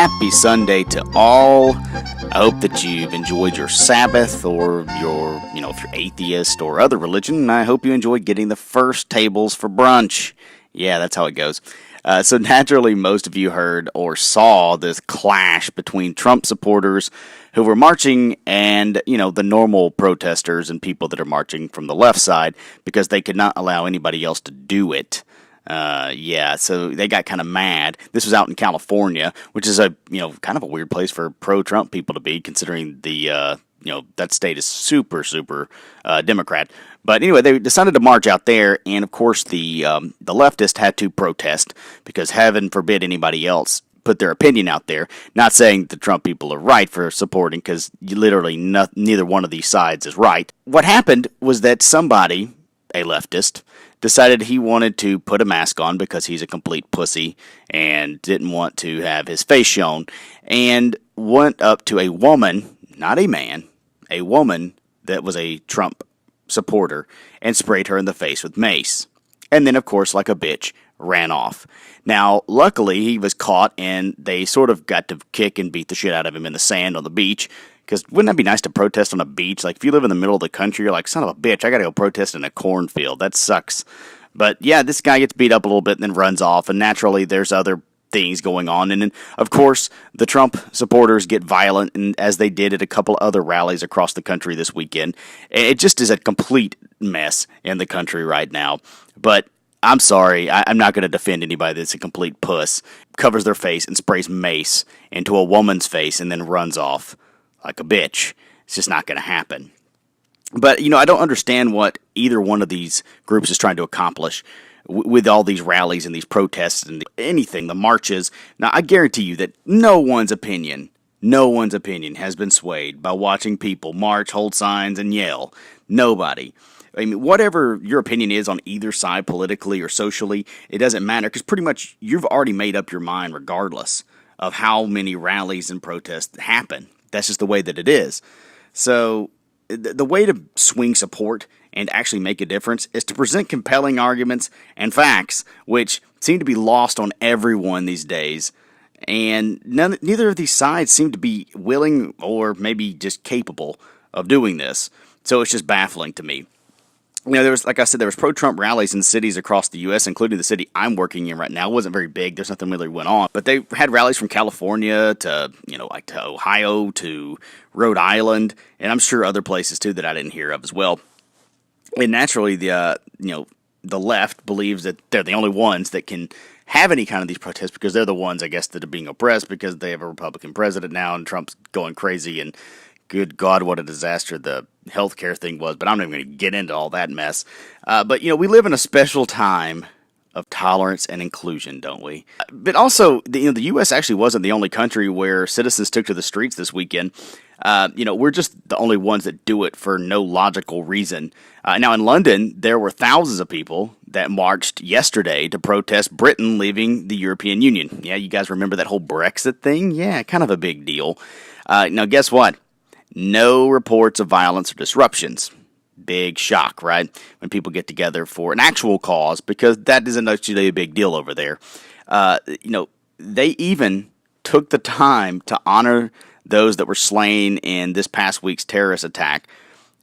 Happy Sunday to all. I hope that you've enjoyed your Sabbath or if you're atheist or other religion, I hope you enjoyed getting the first tables for brunch. Yeah, that's how it goes. So naturally, most of you heard or saw this clash between Trump supporters who were marching and, the normal protesters and people that are marching from the left side because they could not allow anybody else to do it. So they got kind of mad. This was out in California, which is kind of a weird place for pro-Trump people to be, considering the, that state is super, super Democrat. But anyway, they decided to march out there, and of course the leftists had to protest because heaven forbid anybody else put their opinion out there. Not saying the Trump people are right for supporting, because literally neither one of these sides is right. What happened was that somebody, a leftist, decided he wanted to put a mask on because he's a complete pussy and didn't want to have his face shown, and went up to a woman, not a man, a woman that was a Trump supporter, and sprayed her in the face with mace. And then, of course, like a bitch, ran off. Now, luckily, he was caught, and they sort of got to kick and beat the shit out of him in the sand on the beach. Because wouldn't that be nice to protest on a beach? Like, if you live in the middle of the country, you're like, son of a bitch, I gotta go protest in a cornfield. That sucks. But yeah, this guy gets beat up a little bit and then runs off. And naturally, there's other things going on. And then, of course, the Trump supporters get violent, and as they did at a couple other rallies across the country this weekend. It just is a complete mess in the country right now. But I'm sorry, I'm not going to defend anybody that's a complete puss, covers their face and sprays mace into a woman's face and then runs off like a bitch. It's just not going to happen. But, I don't understand what either one of these groups is trying to accomplish with all these rallies and these protests and anything, the marches. Now, I guarantee you that no one's opinion has been swayed by watching people march, hold signs, and yell. Nobody. I mean, whatever your opinion is on either side, politically or socially, it doesn't matter, because pretty much you've already made up your mind regardless of how many rallies and protests happen. That's just the way that it is. So the way to swing support and actually make a difference is to present compelling arguments and facts, which seem to be lost on everyone these days. And neither of these sides seem to be willing or maybe just capable of doing this. So it's just baffling to me. There was pro-Trump rallies in cities across the U.S., including the city I'm working in right now. It wasn't very big. There's nothing really went on. But they had rallies from California to, to Ohio to Rhode Island, and I'm sure other places, too, that I didn't hear of as well. And naturally, the left believes that they're the only ones that can have any kind of these protests, because they're the ones, I guess, that are being oppressed because they have a Republican president now and Trump's going crazy, and good God, what a disaster the healthcare thing was. But I'm not even going to get into all that mess. But we live in a special time of tolerance and inclusion, don't we? But also, the U.S. actually wasn't the only country where citizens took to the streets this weekend. We're just the only ones that do it for no logical reason. Now, in London, there were thousands of people that marched yesterday to protest Britain leaving the European Union. Yeah, you guys remember that whole Brexit thing? Yeah, kind of a big deal. Now, guess what? No reports of violence or disruptions. Big shock, right? When people get together for an actual cause, because that isn't actually a big deal over there. They even took the time to honor those that were slain in this past week's terrorist attack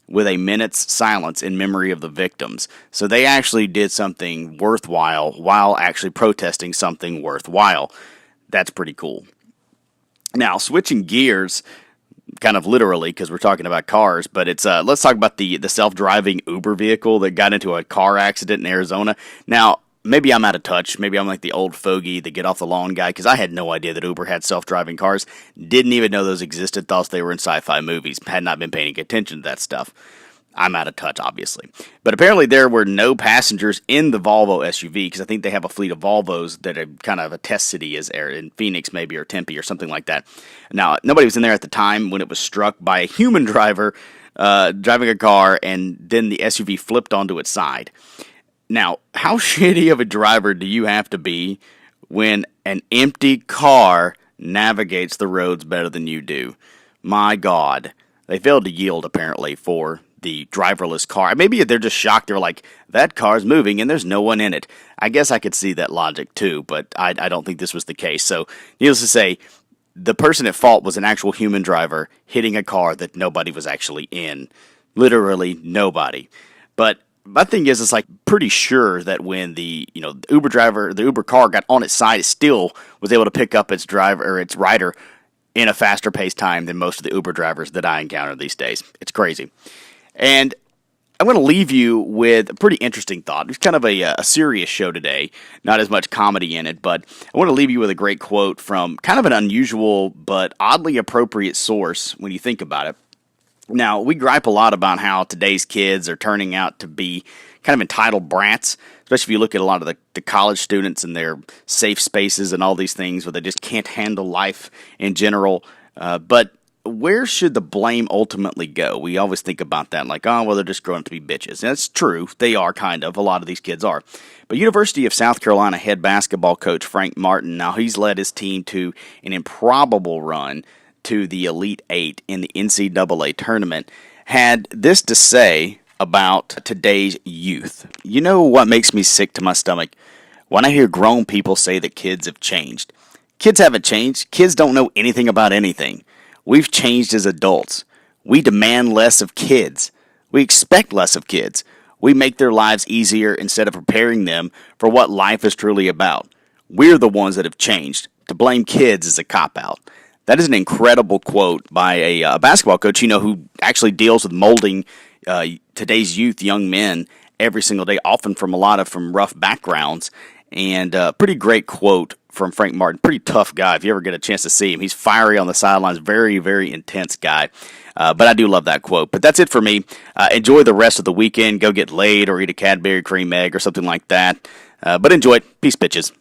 with a minute's silence in memory of the victims. So they actually did something worthwhile while actually protesting something worthwhile. That's pretty cool. Now, switching gears, kind of literally, because we're talking about cars, but it's let's talk about the self-driving Uber vehicle that got into a car accident in Arizona. Now, maybe I'm out of touch. Maybe I'm like the old fogey, the get off the lawn guy, because I had no idea that Uber had self-driving cars. Didn't even know those existed. Thought they were in sci-fi movies. Had not been paying attention to that stuff. I'm out of touch, obviously. But apparently there were no passengers in the Volvo SUV, because I think they have a fleet of Volvos that are kind of a test city is in Phoenix maybe, or Tempe or something like that. Now, nobody was in there at the time when it was struck by a human driver driving a car, and then the SUV flipped onto its side. Now, how shitty of a driver do you have to be when an empty car navigates the roads better than you do? My God. They failed to yield, apparently, for the driverless car. Maybe they're just shocked. They're like, that car's moving and there's no one in it. I guess I could see that logic too, but I don't think this was the case. So, needless to say, the person at fault was an actual human driver hitting a car that nobody was actually in. Literally nobody. But my thing is, it's like pretty sure that when the the Uber driver, the Uber car got on its side, it still was able to pick up its driver or its rider in a faster paced time than most of the Uber drivers that I encounter these days. It's crazy. And I'm going to leave you with a pretty interesting thought. It's kind of a serious show today, not as much comedy in it, but I want to leave you with a great quote from kind of an unusual but oddly appropriate source when you think about it. Now, we gripe a lot about how today's kids are turning out to be kind of entitled brats, especially if you look at a lot of the college students and their safe spaces and all these things where they just can't handle life in general. But where should the blame ultimately go? We always think about that like, oh, well, they're just growing up to be bitches. And that's true. They are kind of. A lot of these kids are. But University of South Carolina head basketball coach Frank Martin, now he's led his team to an improbable run to the Elite Eight in the NCAA tournament, had this to say about today's youth. You know what makes me sick to my stomach? When I hear grown people say that kids have changed. Kids haven't changed. Kids don't know anything about anything. We've changed as adults. We demand less of kids. We expect less of kids. We make their lives easier instead of preparing them for what life is truly about. We're the ones that have changed. To blame kids is a cop-out. That is an incredible quote by a basketball coach, who actually deals with molding today's youth, young men, every single day, often from rough backgrounds. And pretty great quote from Frank Martin. Pretty tough guy if you ever get a chance to see him. He's fiery on the sidelines, very, very intense guy. But I do love that quote. But that's it for me. Enjoy the rest of the weekend. Go get laid or eat a Cadbury cream egg or something like that. But enjoy it. Peace, bitches.